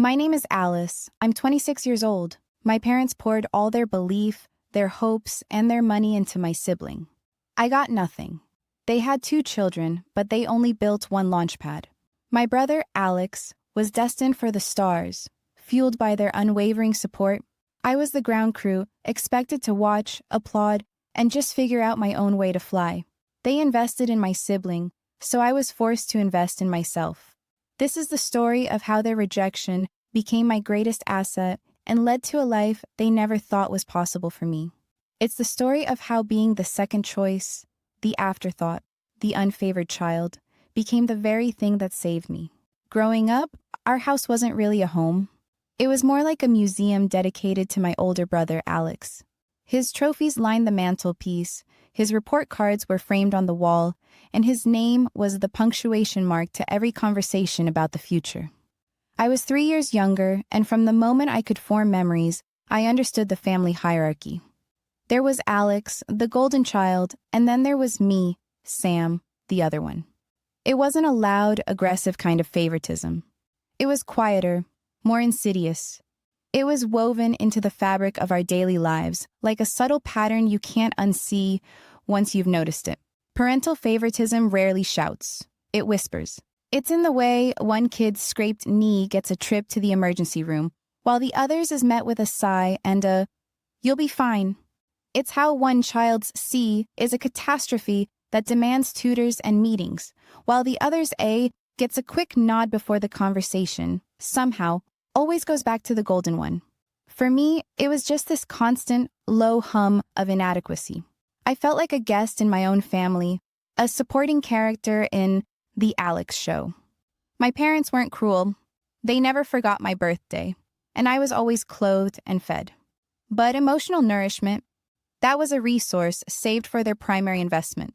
My name is Alice. I'm 26 years old. My parents poured all their belief, their hopes, and their money into my sibling. I got nothing. They had 2 children, but they only built one launch pad. My brother, Alex, was destined for the stars. Fueled by their unwavering support, I was the ground crew, expected to watch, applaud, and just figure out my own way to fly. They invested in my sibling, so I was forced to invest in myself. This is the story of how their rejection became my greatest asset and led to a life they never thought was possible for me. It's the story of how being the second choice, the afterthought, the unfavored child, became the very thing that saved me. Growing up, our house wasn't really a home. It was more like a museum dedicated to my older brother, Alex. His trophies lined the mantelpiece, his report cards were framed on the wall, and his name was the punctuation mark to every conversation about the future. I was 3 years younger, and from the moment I could form memories, I understood the family hierarchy. There was Alex, the golden child, and then there was me, Sam, the other one. It wasn't a loud, aggressive kind of favoritism. It was quieter, more insidious. It was woven into the fabric of our daily lives, like a subtle pattern you can't unsee once you've noticed it. Parental favoritism rarely shouts. It whispers. It's in the way one kid's scraped knee gets a trip to the emergency room, while the other's is met with a sigh and a, "You'll be fine." It's how one child's C is a catastrophe that demands tutors and meetings, while the other's A gets a quick nod before the conversation, somehow, always goes back to the golden one. For me, it was just this constant, low hum of inadequacy. I felt like a guest in my own family, a supporting character in The Alex Show. My parents weren't cruel. They never forgot my birthday, and I was always clothed and fed. But emotional nourishment, that was a resource saved for their primary investment.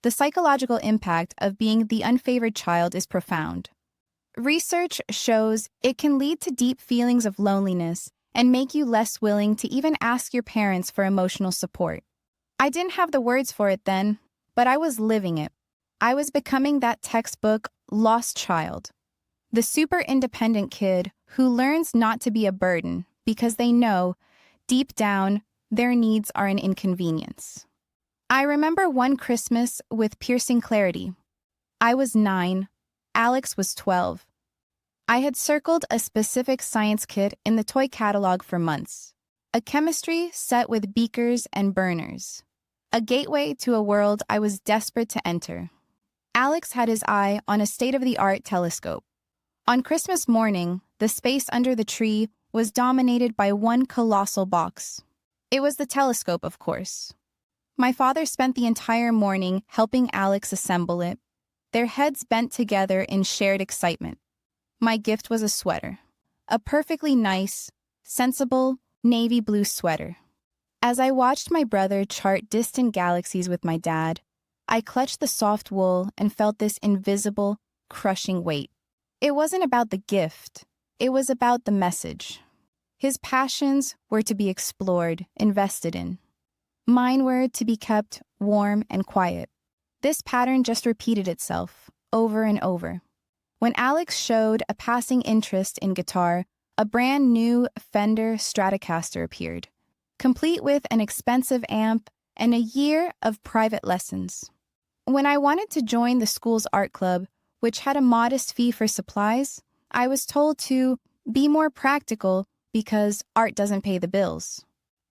The psychological impact of being the unfavored child is profound. Research shows it can lead to deep feelings of loneliness and make you less willing to even ask your parents for emotional support. I didn't have the words for it then, but I was living it. I was becoming that textbook lost child, the super independent kid who learns not to be a burden because they know, deep down, their needs are an inconvenience. I remember one Christmas with piercing clarity. I was 9. Alex was 12. I had circled a specific science kit in the toy catalog for months. A chemistry set with beakers and burners. A gateway to a world I was desperate to enter. Alex had his eye on a state-of-the-art telescope. On Christmas morning, the space under the tree was dominated by one colossal box. It was the telescope, of course. My father spent the entire morning helping Alex assemble it, their heads bent together in shared excitement. My gift was a sweater. A perfectly nice, sensible, navy blue sweater. As I watched my brother chart distant galaxies with my dad, I clutched the soft wool and felt this invisible, crushing weight. It wasn't about the gift. It was about the message. His passions were to be explored, invested in. Mine were to be kept warm and quiet. This pattern just repeated itself, over and over. When Alex showed a passing interest in guitar, a brand new Fender Stratocaster appeared, complete with an expensive amp and a year of private lessons. When I wanted to join the school's art club, which had a modest fee for supplies, I was told to be more practical because art doesn't pay the bills.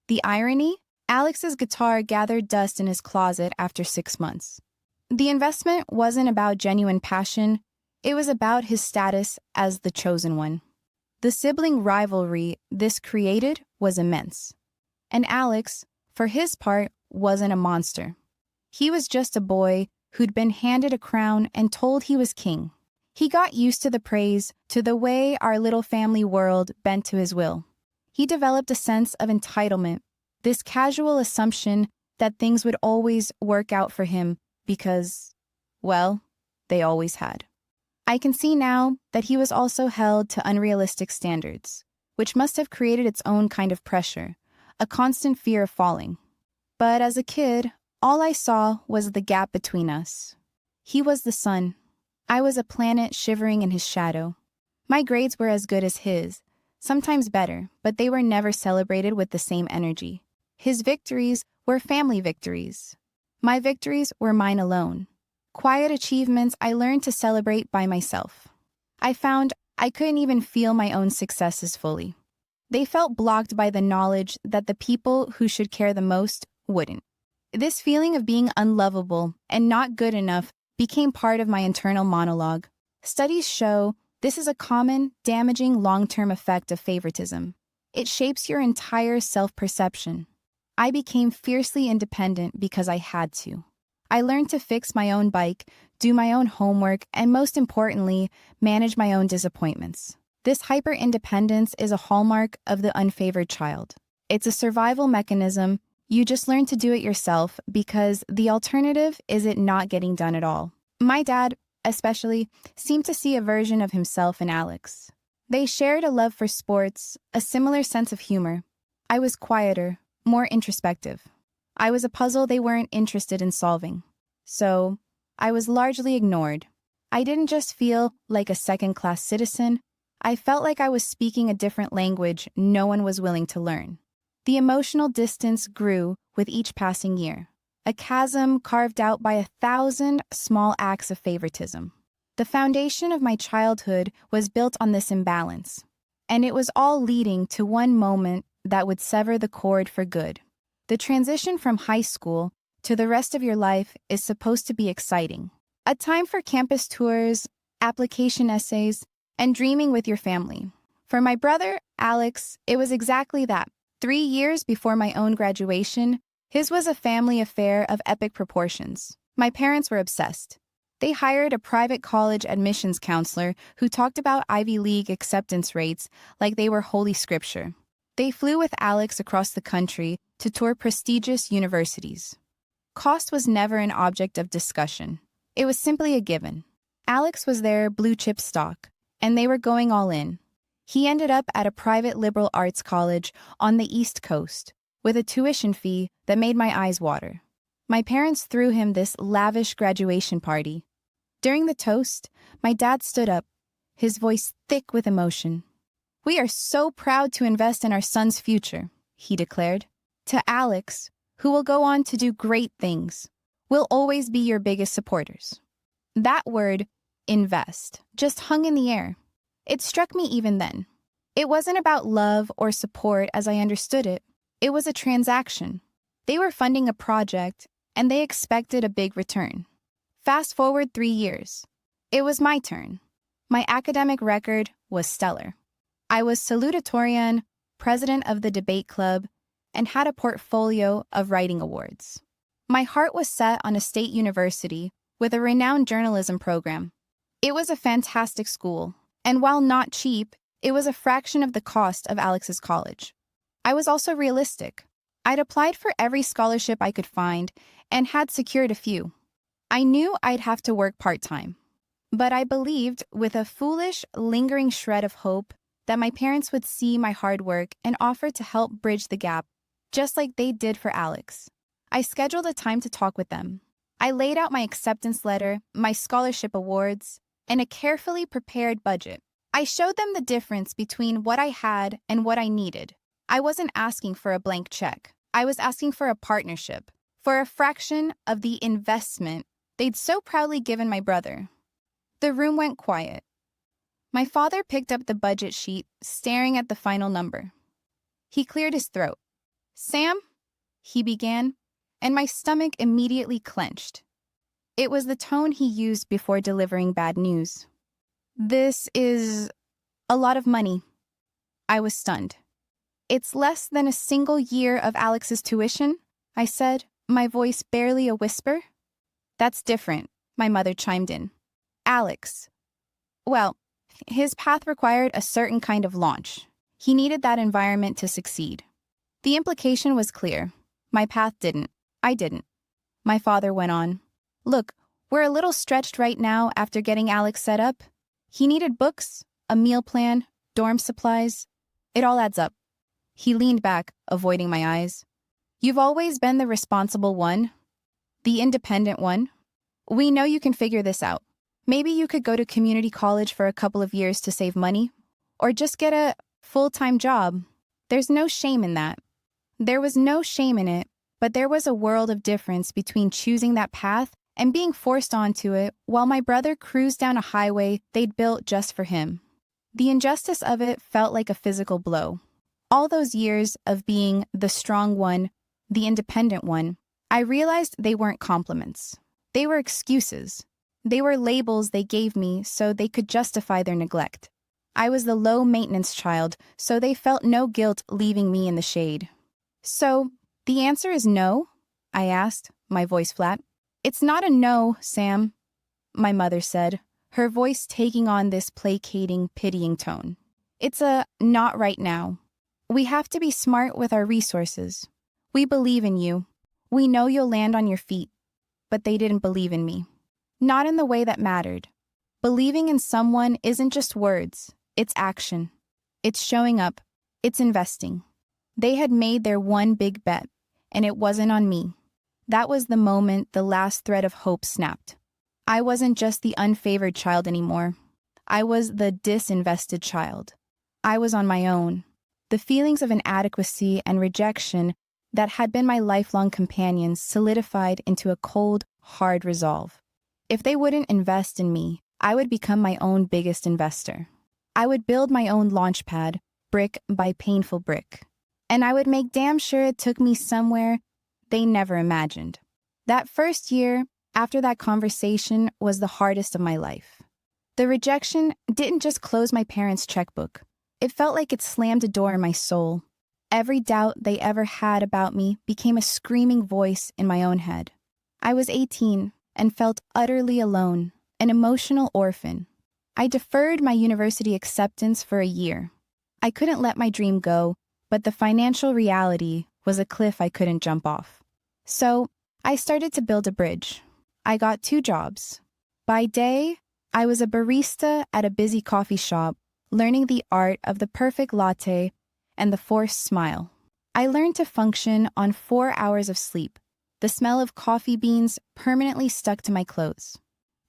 The irony? Alex's guitar gathered dust in his closet after 6 months. The investment wasn't about genuine passion, it was about his status as the chosen one. The sibling rivalry this created was immense. And Alex, for his part, wasn't a monster. He was just a boy who'd been handed a crown and told he was king. He got used to the praise, to the way our little family world bent to his will. He developed a sense of entitlement, this casual assumption that things would always work out for him because, well, they always had. I can see now that he was also held to unrealistic standards, which must have created its own kind of pressure, a constant fear of falling. But as a kid, all I saw was the gap between us. He was the sun. I was a planet shivering in his shadow. My grades were as good as his, sometimes better, but they were never celebrated with the same energy. His victories were family victories. My victories were mine alone. Quiet achievements I learned to celebrate by myself. I found I couldn't even feel my own successes fully. They felt blocked by the knowledge that the people who should care the most wouldn't. This feeling of being unlovable and not good enough became part of my internal monologue. Studies show this is a common, damaging long-term effect of favoritism. It shapes your entire self-perception. I became fiercely independent because I had to. I learned to fix my own bike, do my own homework, and most importantly, manage my own disappointments. This hyper-independence is a hallmark of the unfavored child. It's a survival mechanism. You just learn to do it yourself because the alternative is it not getting done at all. My dad, especially, seemed to see a version of himself in Alex. They shared a love for sports, a similar sense of humor. I was quieter, more introspective. I was a puzzle they weren't interested in solving. So, I was largely ignored. I didn't just feel like a second-class citizen. I felt like I was speaking a different language no one was willing to learn. The emotional distance grew with each passing year, a chasm carved out by 1,000 small acts of favoritism. The foundation of my childhood was built on this imbalance, and it was all leading to one moment that would sever the cord for good. The transition from high school to the rest of your life is supposed to be exciting. A time for campus tours, application essays, and dreaming with your family. For my brother, Alex, it was exactly that. 3 years before my own graduation, his was a family affair of epic proportions. My parents were obsessed. They hired a private college admissions counselor who talked about Ivy League acceptance rates like they were holy scripture. They flew with Alex across the country to tour prestigious universities. Cost was never an object of discussion. It was simply a given. Alex was their blue-chip stock, and they were going all in. He ended up at a private liberal arts college on the East Coast, with a tuition fee that made my eyes water. My parents threw him this lavish graduation party. During the toast, my dad stood up, his voice thick with emotion. "We are so proud to invest in our son's future," he declared. "To Alex, who will go on to do great things, we'll always be your biggest supporters." That word, invest, just hung in the air. It struck me even then. It wasn't about love or support as I understood it. It was a transaction. They were funding a project, and they expected a big return. Fast forward 3 years. It was my turn. My academic record was stellar. I was salutatorian, president of the debate club, and had a portfolio of writing awards. My heart was set on a state university with a renowned journalism program. It was a fantastic school, and while not cheap, it was a fraction of the cost of Alex's college. I was also realistic. I'd applied for every scholarship I could find and had secured a few. I knew I'd have to work part-time, but I believed, with a foolish, lingering shred of hope, that my parents would see my hard work and offer to help bridge the gap, just like they did for Alex. I scheduled a time to talk with them. I laid out my acceptance letter, my scholarship awards, and a carefully prepared budget. I showed them the difference between what I had and what I needed. I wasn't asking for a blank check. I was asking for a partnership, for a fraction of the investment they'd so proudly given my brother. The room went quiet. My father picked up the budget sheet, staring at the final number. He cleared his throat. "Sam," he began, and my stomach immediately clenched. It was the tone he used before delivering bad news. "This is a lot of money." I was stunned. "It's less than a single year of Alex's tuition," I said, my voice barely a whisper. "That's different," my mother chimed in. "Alex, well, his path required a certain kind of launch. He needed that environment to succeed." The implication was clear. My path didn't. I didn't. My father went on. "Look, we're a little stretched right now after getting Alex set up. He needed books, a meal plan, dorm supplies. It all adds up." He leaned back, avoiding my eyes. "You've always been the responsible one, the independent one. We know you can figure this out." Maybe you could go to community college for a couple of years to save money, or just get a full-time job. There's no shame in that. There was no shame in it, but there was a world of difference between choosing that path and being forced onto it while my brother cruised down a highway they'd built just for him. The injustice of it felt like a physical blow. All those years of being the strong one, the independent one, I realized they weren't compliments. They were excuses. They were labels they gave me so they could justify their neglect. I was the low-maintenance child, so they felt no guilt leaving me in the shade. So, the answer is no? I asked, my voice flat. It's not a no, Sam, my mother said, her voice taking on this placating, pitying tone. It's a not right now. We have to be smart with our resources. We believe in you. We know you'll land on your feet. But they didn't believe in me. Not in the way that mattered. Believing in someone isn't just words. It's action. It's showing up. It's investing. They had made their one big bet, and it wasn't on me. That was the moment the last thread of hope snapped. I wasn't just the unfavored child anymore. I was the disinvested child. I was on my own. The feelings of inadequacy and rejection that had been my lifelong companions solidified into a cold, hard resolve. If they wouldn't invest in me, I would become my own biggest investor. I would build my own launchpad, brick by painful brick. And I would make damn sure it took me somewhere they never imagined. That first year, after that conversation, was the hardest of my life. The rejection didn't just close my parents' checkbook. It felt like it slammed a door in my soul. Every doubt they ever had about me became a screaming voice in my own head. I was 18 and felt utterly alone, an emotional orphan. I deferred my university acceptance for a year. I couldn't let my dream go, but the financial reality was a cliff I couldn't jump off. So, I started to build a bridge. I got 2 jobs. By day, I was a barista at a busy coffee shop, learning the art of the perfect latte and the forced smile. I learned to function on 4 hours of sleep, the smell of coffee beans permanently stuck to my clothes.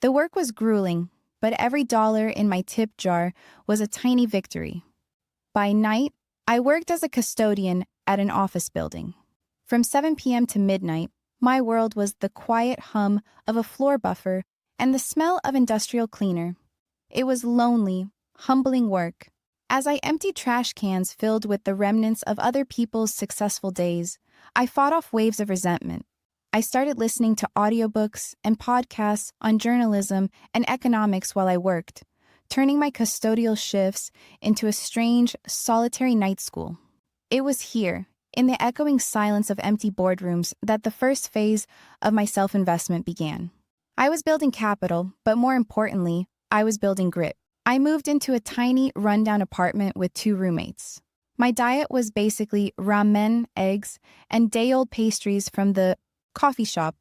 The work was grueling, but every dollar in my tip jar was a tiny victory. By night, I worked as a custodian at an office building. From 7 p.m. to midnight, my world was the quiet hum of a floor buffer and the smell of industrial cleaner. It was lonely, humbling work. As I emptied trash cans filled with the remnants of other people's successful days, I fought off waves of resentment. I started listening to audiobooks and podcasts on journalism and economics while I worked, turning my custodial shifts into a strange, solitary night school. It was here, in the echoing silence of empty boardrooms, that the first phase of my self-investment began. I was building capital, but more importantly, I was building grit. I moved into a tiny, rundown apartment with 2 roommates. My diet was basically ramen, eggs, and day-old pastries from the coffee shop.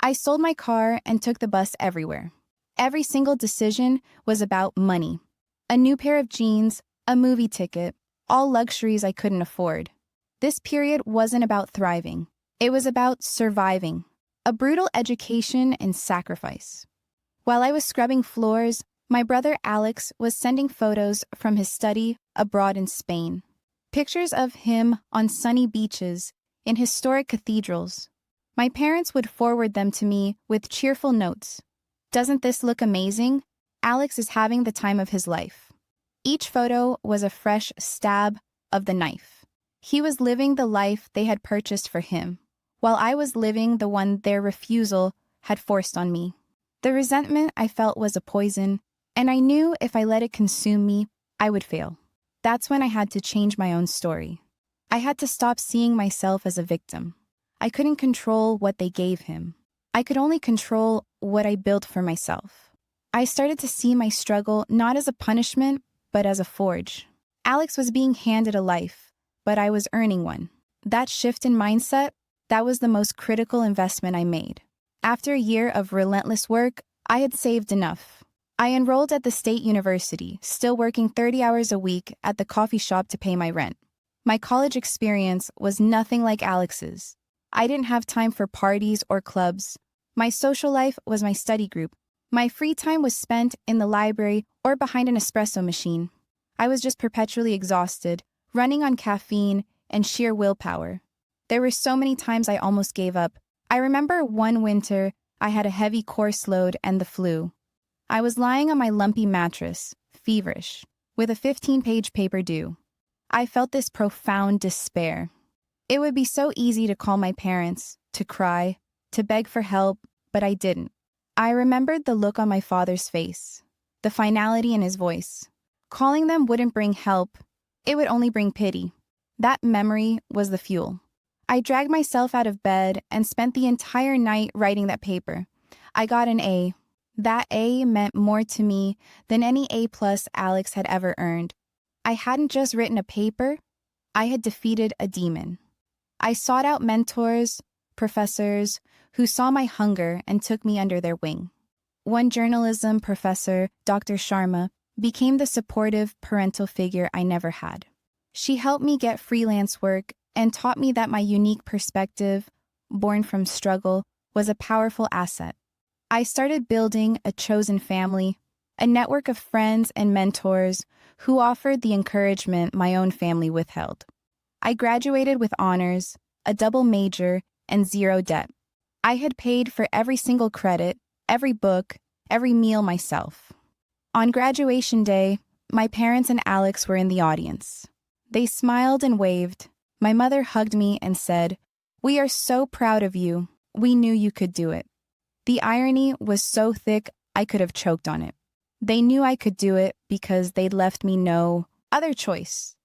I sold my car and took the bus everywhere. Every single decision was about money. A new pair of jeans, a movie ticket, all luxuries I couldn't afford. This period wasn't about thriving. It was about surviving. A brutal education and sacrifice. While I was scrubbing floors, my brother Alex was sending photos from his study abroad in Spain. Pictures of him on sunny beaches, in historic cathedrals. My parents would forward them to me with cheerful notes. Doesn't this look amazing? Alex is having the time of his life. Each photo was a fresh stab of the knife. He was living the life they had purchased for him, while I was living the one their refusal had forced on me. The resentment I felt was a poison, and I knew if I let it consume me, I would fail. That's when I had to change my own story. I had to stop seeing myself as a victim. I couldn't control what they gave him. I could only control what I built for myself. I started to see my struggle not as a punishment, but as a forge. Alex was being handed a life, but I was earning one. That shift in mindset, that was the most critical investment I made. After a year of relentless work, I had saved enough. I enrolled at the state university, still working 30 hours a week at the coffee shop to pay my rent. My college experience was nothing like Alex's. I didn't have time for parties or clubs. My social life was my study group, My free time was spent in the library or behind an espresso machine. I was just perpetually exhausted, running on caffeine and sheer willpower. There were so many times I almost gave up. I remember one winter, I had a heavy course load and the flu. I was lying on my lumpy mattress, feverish, with a 15-page paper due. I felt this profound despair. It would be so easy to call my parents, to cry, to beg for help, but I didn't. I remembered the look on my father's face, the finality in his voice. Calling them wouldn't bring help, it would only bring pity. That memory was the fuel. I dragged myself out of bed and spent the entire night writing that paper. I got an A. That A meant more to me than any A+ Alex had ever earned. I hadn't just written a paper, I had defeated a demon. I sought out mentors, professors, who saw my hunger and took me under their wing. One journalism professor, Dr. Sharma, became the supportive parental figure I never had. She helped me get freelance work and taught me that my unique perspective, born from struggle, was a powerful asset. I started building a chosen family, a network of friends and mentors who offered the encouragement my own family withheld. I graduated with honors, a double major, and zero debt. I had paid for every single credit, every book, every meal myself. On graduation day, my parents and Alex were in the audience. They smiled and waved. My mother hugged me and said, "We are so proud of you. We knew you could do it." The irony was so thick I could have choked on it. They knew I could do it because they'd left me no other choice.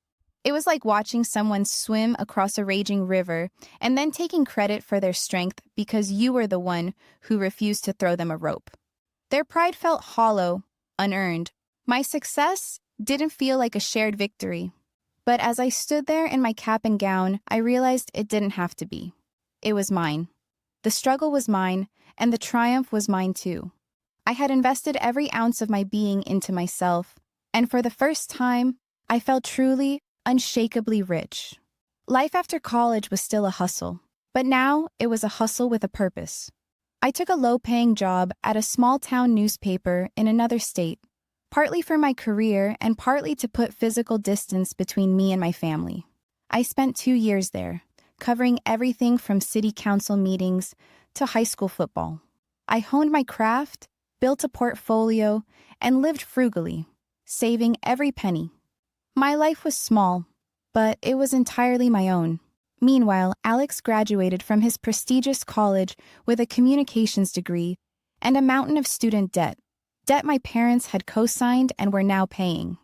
It was like watching someone swim across a raging river and then taking credit for their strength because you were the one who refused to throw them a rope. Their pride felt hollow, unearned. My success didn't feel like a shared victory. But as I stood there in my cap and gown, I realized it didn't have to be. It was mine. The struggle was mine, and the triumph was mine too. I had invested every ounce of my being into myself, and for the first time, I felt truly, unshakably rich. Life after college was still a hustle, but now it was a hustle with a purpose. I took a low-paying job at a small-town newspaper in another state, partly for my career and partly to put physical distance between me and my family. I spent 2 years there, covering everything from city council meetings to high school football. I honed my craft, built a portfolio, and lived frugally, saving every penny. My life was small, but it was entirely my own. Meanwhile, Alex graduated from his prestigious college with a communications degree and a mountain of student debt my parents had co-signed and were now paying.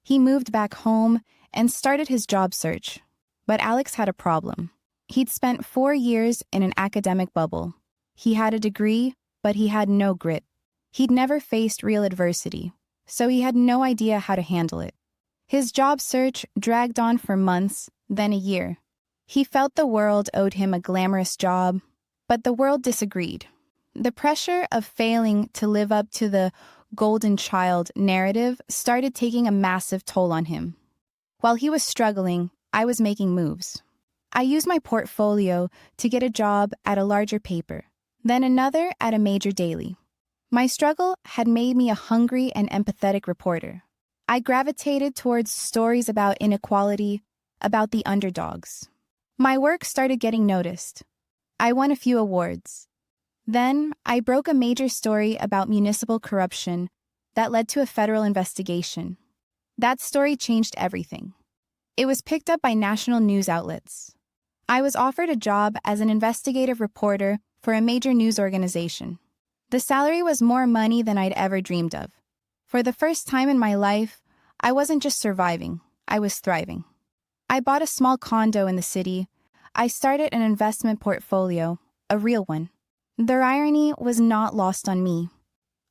He moved back home and started his job search. But Alex had a problem. He'd spent 4 years in an academic bubble. He had a degree, but he had no grit. He'd never faced real adversity, so he had no idea how to handle it. His job search dragged on for months, then a year. He felt the world owed him a glamorous job, but the world disagreed. The pressure of failing to live up to the golden child narrative started taking a massive toll on him. While he was struggling, I was making moves. I used my portfolio to get a job at a larger paper, then another at a major daily. My struggle had made me a hungry and empathetic reporter. I gravitated towards stories about inequality, about the underdogs. My work started getting noticed. I won a few awards. Then, I broke a major story about municipal corruption that led to a federal investigation. That story changed everything. It was picked up by national news outlets. I was offered a job as an investigative reporter for a major news organization. The salary was more money than I'd ever dreamed of. For the first time in my life, I wasn't just surviving, I was thriving. I bought a small condo in the city. I started an investment portfolio, a real one. The irony was not lost on me.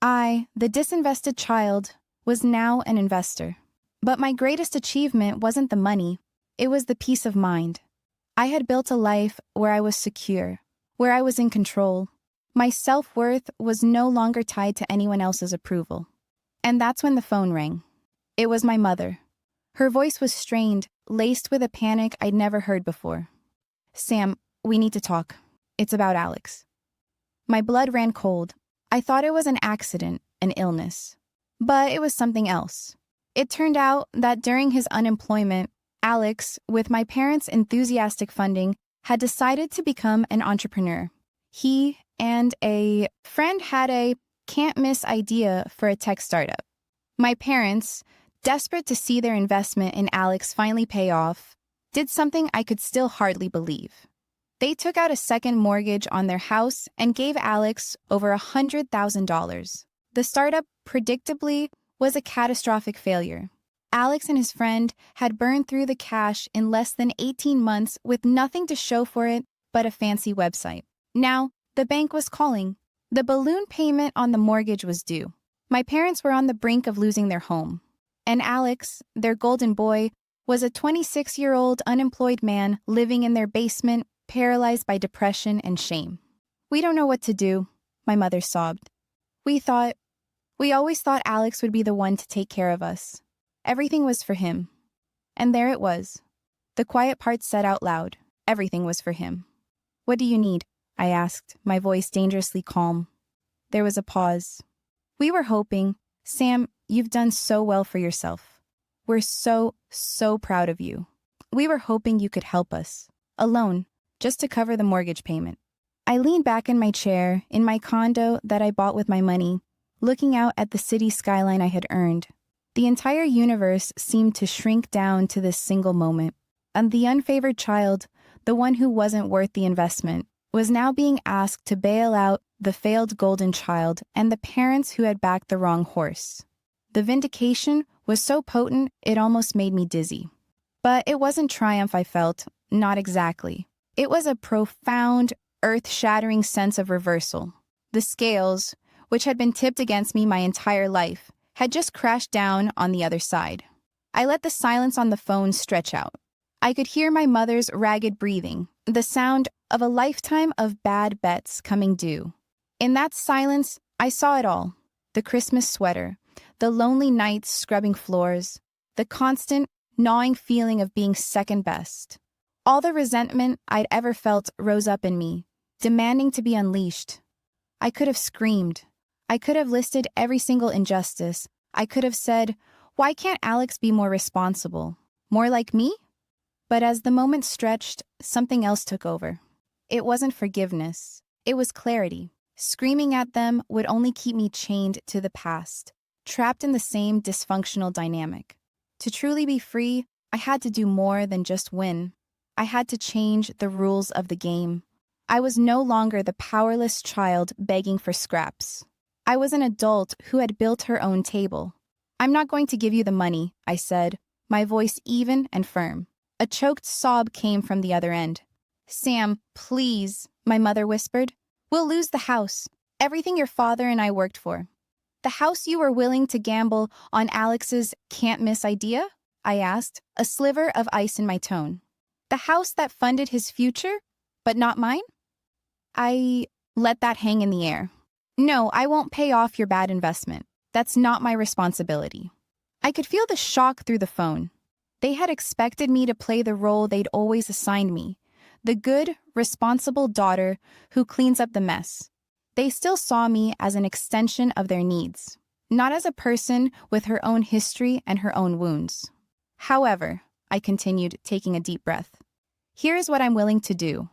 I, the disinvested child, was now an investor. But my greatest achievement wasn't the money, it was the peace of mind. I had built a life where I was secure, where I was in control. My self-worth was no longer tied to anyone else's approval. And that's when the phone rang. It was my mother. Her voice was strained, laced with a panic I'd never heard before. "Sam, we need to talk. It's about Alex." My blood ran cold. I thought it was an accident, an illness. But it was something else. It turned out that during his unemployment, Alex, with my parents' enthusiastic funding, had decided to become an entrepreneur. He and a friend had a can't-miss idea for a tech startup. My parents, desperate to see their investment in Alex finally pay off, did something I could still hardly believe. They took out a second mortgage on their house and gave Alex over $100,000. The startup, predictably, was a catastrophic failure. Alex and his friend had burned through the cash in less than 18 months with nothing to show for it but a fancy website. Now, the bank was calling. The balloon payment on the mortgage was due. My parents were on the brink of losing their home. And Alex, their golden boy, was a 26-year-old unemployed man living in their basement, paralyzed by depression and shame. "We don't know what to do," my mother sobbed. We always thought Alex would be the one to take care of us. Everything was for him. And there it was. The quiet part said out loud, everything was for him. "What do you need?" I asked, my voice dangerously calm. There was a pause. "We were hoping, Sam, you've done so well for yourself. We're so proud of you. We were hoping you could help us, alone, just to cover the mortgage payment." I leaned back in my chair, in my condo that I bought with my money, looking out at the city skyline I had earned. The entire universe seemed to shrink down to this single moment. And the unfavored child, the one who wasn't worth the investment, was now being asked to bail out the failed golden child and the parents who had backed the wrong horse. The vindication was so potent it almost made me dizzy. But it wasn't triumph I felt, not exactly. It was a profound, earth-shattering sense of reversal. The scales, which had been tipped against me my entire life, had just crashed down on the other side. I let the silence on the phone stretch out. I could hear my mother's ragged breathing, the sound of a lifetime of bad bets coming due. In that silence, I saw it all. The Christmas sweater, the lonely nights scrubbing floors, the constant, gnawing feeling of being second best. All the resentment I'd ever felt rose up in me, demanding to be unleashed. I could have screamed. I could have listed every single injustice. I could have said, "Why can't Alex be more responsible? More like me?" But as the moment stretched, something else took over. It wasn't forgiveness. It was clarity. Screaming at them would only keep me chained to the past, trapped in the same dysfunctional dynamic. To truly be free, I had to do more than just win. I had to change the rules of the game. I was no longer the powerless child begging for scraps. I was an adult who had built her own table. "I'm not going to give you the money," I said, my voice even and firm. A choked sob came from the other end. "Sam, please," my mother whispered. "We'll lose the house, everything your father and I worked for." "The house you were willing to gamble on Alex's can't-miss idea?" I asked, a sliver of ice in my tone. "The house that funded his future, but not mine?" I let that hang in the air. "No, I won't pay off your bad investment. That's not my responsibility." I could feel the shock through the phone. They had expected me to play the role they'd always assigned me, the good, responsible daughter who cleans up the mess. They still saw me as an extension of their needs, not as a person with her own history and her own wounds. "However," I continued, taking a deep breath, "here is what I'm willing to do.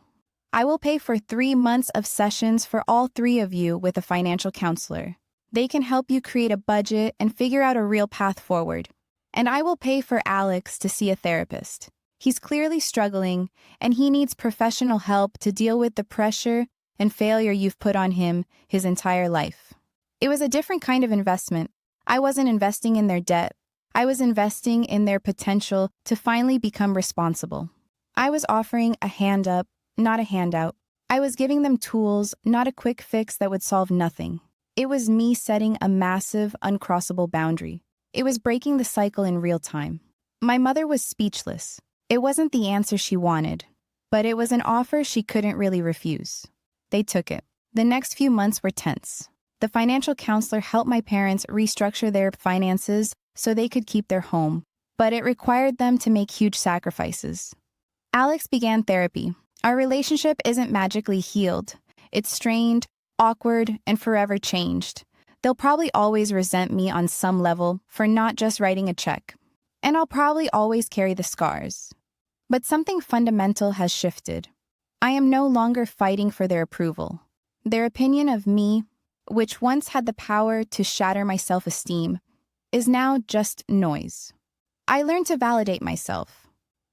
I will pay for 3 months of sessions for all 3 of you with a financial counselor. They can help you create a budget and figure out a real path forward. And I will pay for Alex to see a therapist. He's clearly struggling, and he needs professional help to deal with the pressure and failure you've put on him his entire life." It was a different kind of investment. I wasn't investing in their debt. I was investing in their potential to finally become responsible. I was offering a hand up, not a handout. I was giving them tools, not a quick fix that would solve nothing. It was me setting a massive, uncrossable boundary. It was breaking the cycle in real time. My mother was speechless. It wasn't the answer she wanted, but it was an offer she couldn't really refuse. They took it. The next few months were tense. The financial counselor helped my parents restructure their finances so they could keep their home, but it required them to make huge sacrifices. Alex began therapy. Our relationship isn't magically healed. It's strained, awkward, and forever changed. They'll probably always resent me on some level for not just writing a check. And I'll probably always carry the scars. But something fundamental has shifted. I am no longer fighting for their approval. Their opinion of me, which once had the power to shatter my self-esteem, is now just noise. I learned to validate myself.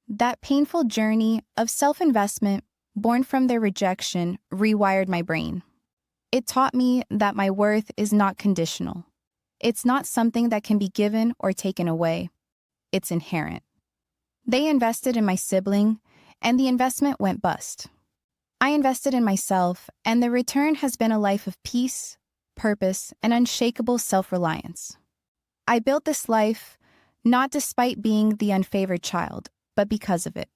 That painful journey of self-investment born from their rejection rewired my brain. It taught me that my worth is not conditional. It's not something that can be given or taken away. It's inherent. They invested in my sibling, and the investment went bust. I invested in myself, and the return has been a life of peace, purpose, and unshakable self-reliance. I built this life not despite being the unfavored child, but because of it.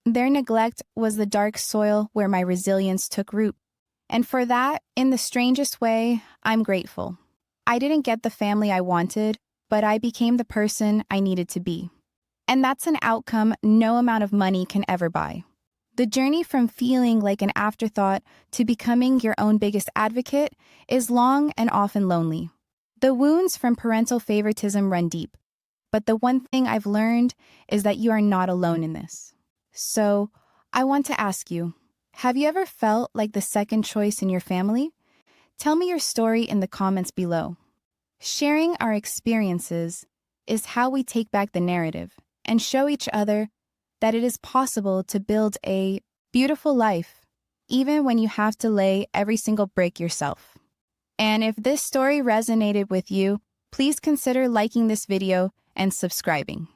Their neglect was the dark soil where my resilience took root. And for that, in the strangest way, I'm grateful. I didn't get the family I wanted, but I became the person I needed to be. And that's an outcome no amount of money can ever buy. The journey from feeling like an afterthought to becoming your own biggest advocate is long and often lonely. The wounds from parental favoritism run deep. But the one thing I've learned is that you are not alone in this. So, I want to ask you, have you ever felt like the second choice in your family? Tell me your story in the comments below. Sharing our experiences is how we take back the narrative and show each other that it is possible to build a beautiful life, even when you have to lay every single brick yourself. And if this story resonated with you, please consider liking this video and subscribing.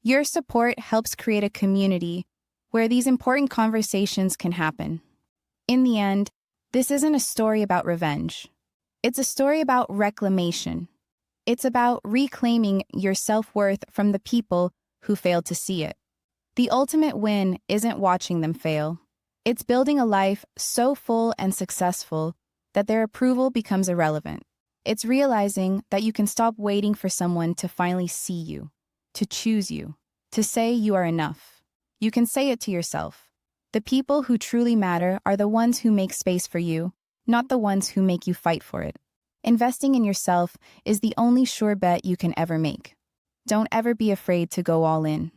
Your support helps create a community where these important conversations can happen. In the end, this isn't a story about revenge. It's a story about reclamation. It's about reclaiming your self-worth from the people who failed to see it. The ultimate win isn't watching them fail. It's building a life so full and successful that their approval becomes irrelevant. It's realizing that you can stop waiting for someone to finally see you, to choose you, to say you are enough. You can say it to yourself. The people who truly matter are the ones who make space for you, not the ones who make you fight for it. Investing in yourself is the only sure bet you can ever make. Don't ever be afraid to go all in.